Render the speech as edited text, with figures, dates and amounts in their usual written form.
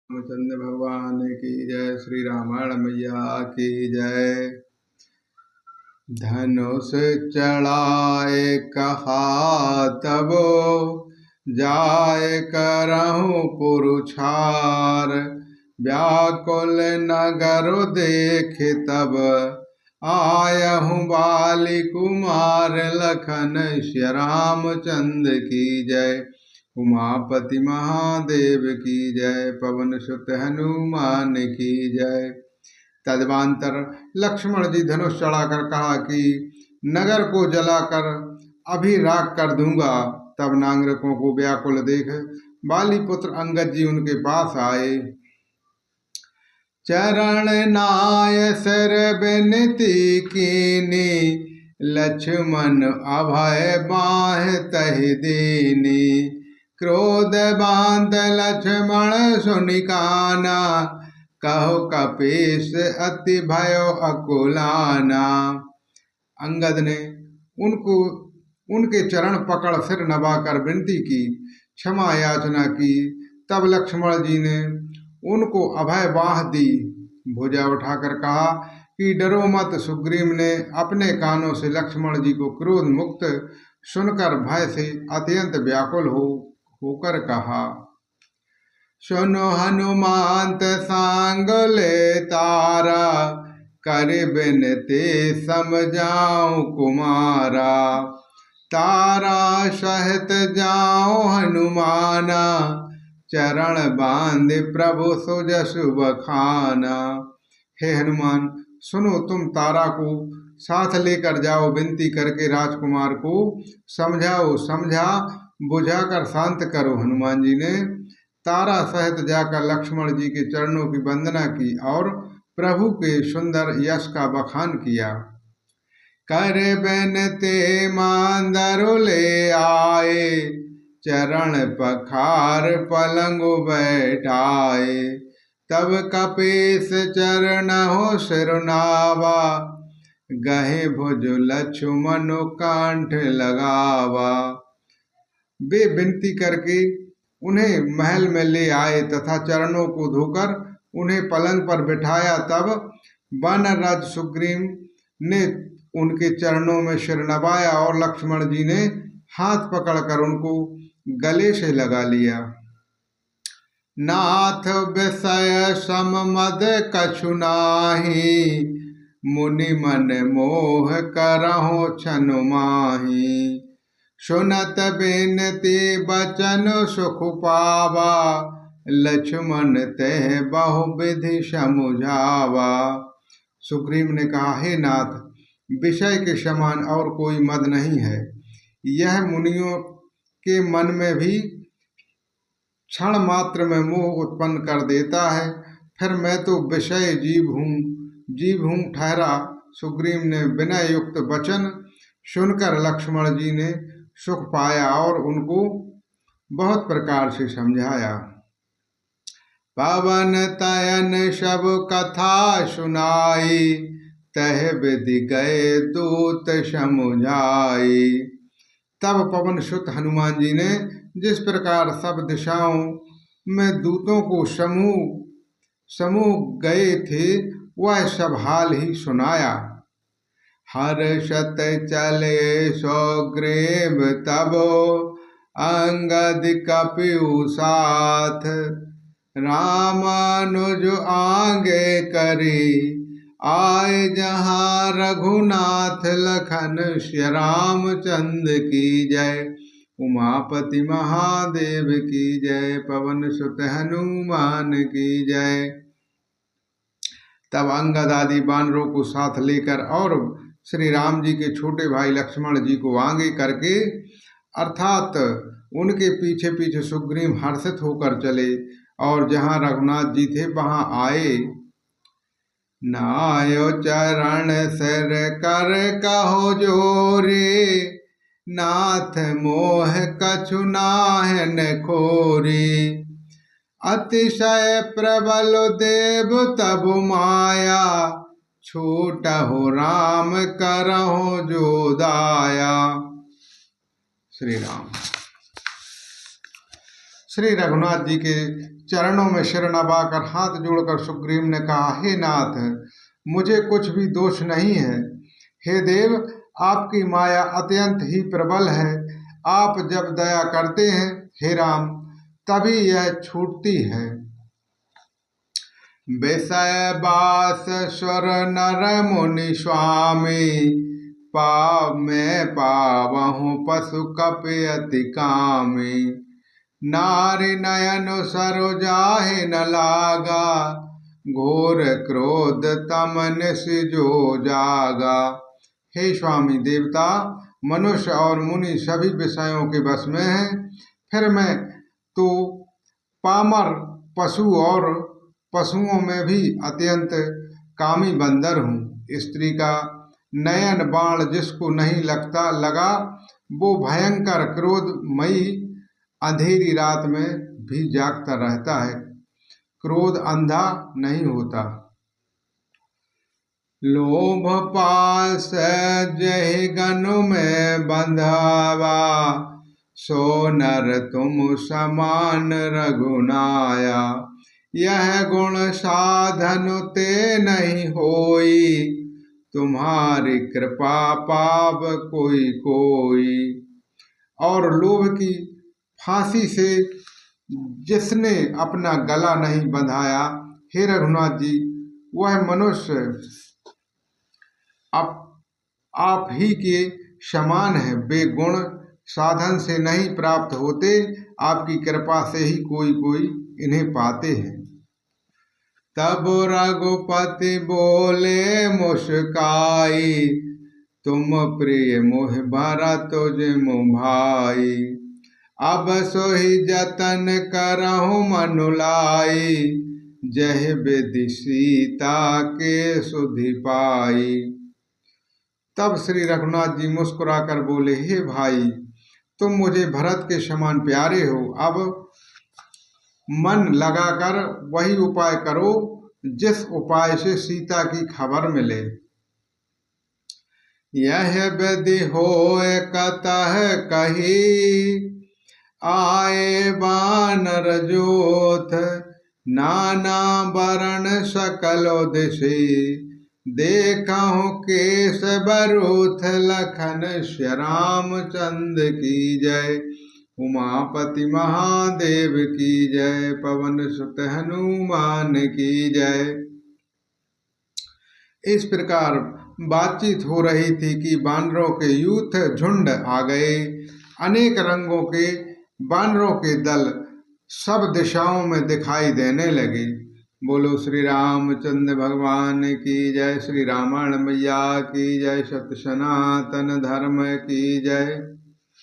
रामचंद्र भगवान की जय। श्री रामायण मैया की जय। धनुष चढ़ाए कहा तबो जाय करहु पुरुषार। व्याकुल नगर देख तब आयहु बाली कुमार। लखन श्री रामचंद्र की जय। उमापति महादेव की जय। पवन सुत हनुमान की जय। तदवांतर लक्ष्मण जी धनुष चढ़ाकर कहा कि नगर को जलाकर अभी राख कर दूंगा। तब नागरिकों को व्याकुल देख बाली पुत्र अंगद जी उनके पास आए। चरण नाय सर बिनती कीनी। लक्ष्मण अभय बाह तहि दीनी। क्रोध बांध लक्ष्मण सुनिकाना। कहो कपीस अति भयो अकुलाना। अंगद ने उनके चरण पकड़ सिर नवाकर विनती की, क्षमा याचना की। तब लक्ष्मण जी ने उनको अभय बाह दी। भुजा उठाकर कहा कि डरो मत। सुग्रीव ने अपने कानों से लक्ष्मण जी को क्रोध मुक्त सुनकर भय से अत्यंत व्याकुल होकर कहा, सुनो हनुमांत सांग ले तारा। कर बिनते समझाऊं कुमारा। तारा सहित जाओ हनुमाना। चरण बांध प्रभु सुजसु बखाना। हे हनुमान सुनो, तुम तारा को साथ लेकर जाओ। विनती करके राजकुमार को समझा बुझाकर शांत करो। हनुमान जी ने तारा सहित जाकर लक्ष्मण जी के चरणों की वंदना की और प्रभु के सुंदर यश का बखान किया। कर बिनते मांदरु ले आए। चरण पखार पलंग बैठाए। तब कपीस चरण हो सिरनावा। गहे भुज लक्ष्मण कांठ लगावा। वे विनती करके उन्हें महल में ले आए तथा चरणों को धोकर उन्हें पलंग पर बिठाया। तब वानरराज सुग्रीव ने उनके चरणों में सिर नवाया और लक्ष्मण जी ने हाथ पकड़कर उनको गले से लगा लिया। नाथ विषय सम मद कछु नाही। मुनि मन मोह करहु छनु माही। सुनत बिनती बचन सुख पावा। लक्ष्मण तह बहु विधि समझावा। सुग्रीव ने कहा, हे नाथ, विषय के समान और कोई मद नहीं है। यह मुनियों के मन में भी क्षण मात्र में मोह उत्पन्न कर देता है। फिर मैं तो विषय जीव हूँ ठहरा। सुग्रीव ने विनय युक्त वचन सुनकर लक्ष्मण जी ने सुख पाया और उनको बहुत प्रकार से समझाया। पवन तयन सब कथा सुनाई। तह विधि गए दूत समुझाई। तब पवन सुत हनुमान जी ने जिस प्रकार सब दिशाओं में दूतों को समूह गए थे वह सब हाल ही सुनाया। हर्षत चले सुग्रीव तबो। अंगद कपिउ साथ। रामानुज आगे करी। आए जहाँ रघुनाथ। लखन श्री रामचंद्र की जय। उमापति महादेव की जय। पवन सुत हनुमान की जय। तब अंगद आदि वानरों को साथ लेकर और श्री राम जी के छोटे भाई लक्ष्मण जी को आगे करके अर्थात उनके पीछे पीछे सुग्रीव हर्षित होकर चले और जहाँ रघुनाथ जी थे वहाँ आए। नायो चरण सिर कर कहो जोरे। नाथ मोह कछु नाहन खोरी। अतिशय प्रबल देव तब माया। छूटहु राम करहु जो दाया। श्री राम। श्री रघुनाथ जी के चरणों में सिर नवाकर हाथ जोड़कर सुग्रीव ने कहा, हे नाथ, मुझे कुछ भी दोष नहीं है। हे देव, आपकी माया अत्यंत ही प्रबल है। आप जब दया करते हैं हे राम, तभी यह छूटती है। विषय बास स्वर नर मुनि स्वामी, पाव में पावहु पशु कपि अति कामी। नारी नयन सरोजाहि न लागा, घोर क्रोध तमन सिजो जागा। हे स्वामी देवता, मनुष्य और मुनि सभी विषयों के वश में हैं। फिर मैं तो पामर पशु और पशुओं में भी अत्यंत कामी बंदर हूँ। स्त्री का नयन बाण जिसको नहीं लगा, वो भयंकर क्रोधमयी अंधेरी रात में भी जागता रहता है। क्रोध अंधा नहीं होता। लोभ पास जहि गनु में बंधावा, सो नर तुम समान रघुनाया। यह गुण साधन ते नहीं होई, तुम्हारी कृपा पाव कोई कोई। और लोभ की फांसी से जिसने अपना गला नहीं बंधाया, हे रघुनाथ जी, वह मनुष्य आप ही के समान है। वे गुण साधन से नहीं प्राप्त होते, आपकी कृपा से ही कोई कोई इन्हें पाते हैं। तब रघुपति बोले मुस्काई, तुम प्रिय मोह भरत जिमु भाई। अब सोहि जतन करहु मनु लाई, जह विधि सीता के सुधि पाई। तब श्री रघुनाथ जी मुस्कुराकर बोले, हे भाई, तुम मुझे भरत के समान प्यारे हो। अब मन लगाकर वही उपाय करो जिस उपाय से सीता की खबर मिले। यह विधि होय कतह कही, आए बानर जोथ। नाना वरण सकल दिशि, देखहु केश बरूथ। लखन श्याम चंद की जय, उमापति महादेव की जय। पवन सुत हनुमान की जय। इस प्रकार बातचीत हो रही थी कि बानरों के यूथ झुंड आ गए। अनेक रंगों के बानरों के दल सब दिशाओं में दिखाई देने लगे। बोलो श्री रामचंद्र भगवान की जय। श्री रामायण मैया की जय। सत्य सनातन धर्म की जय।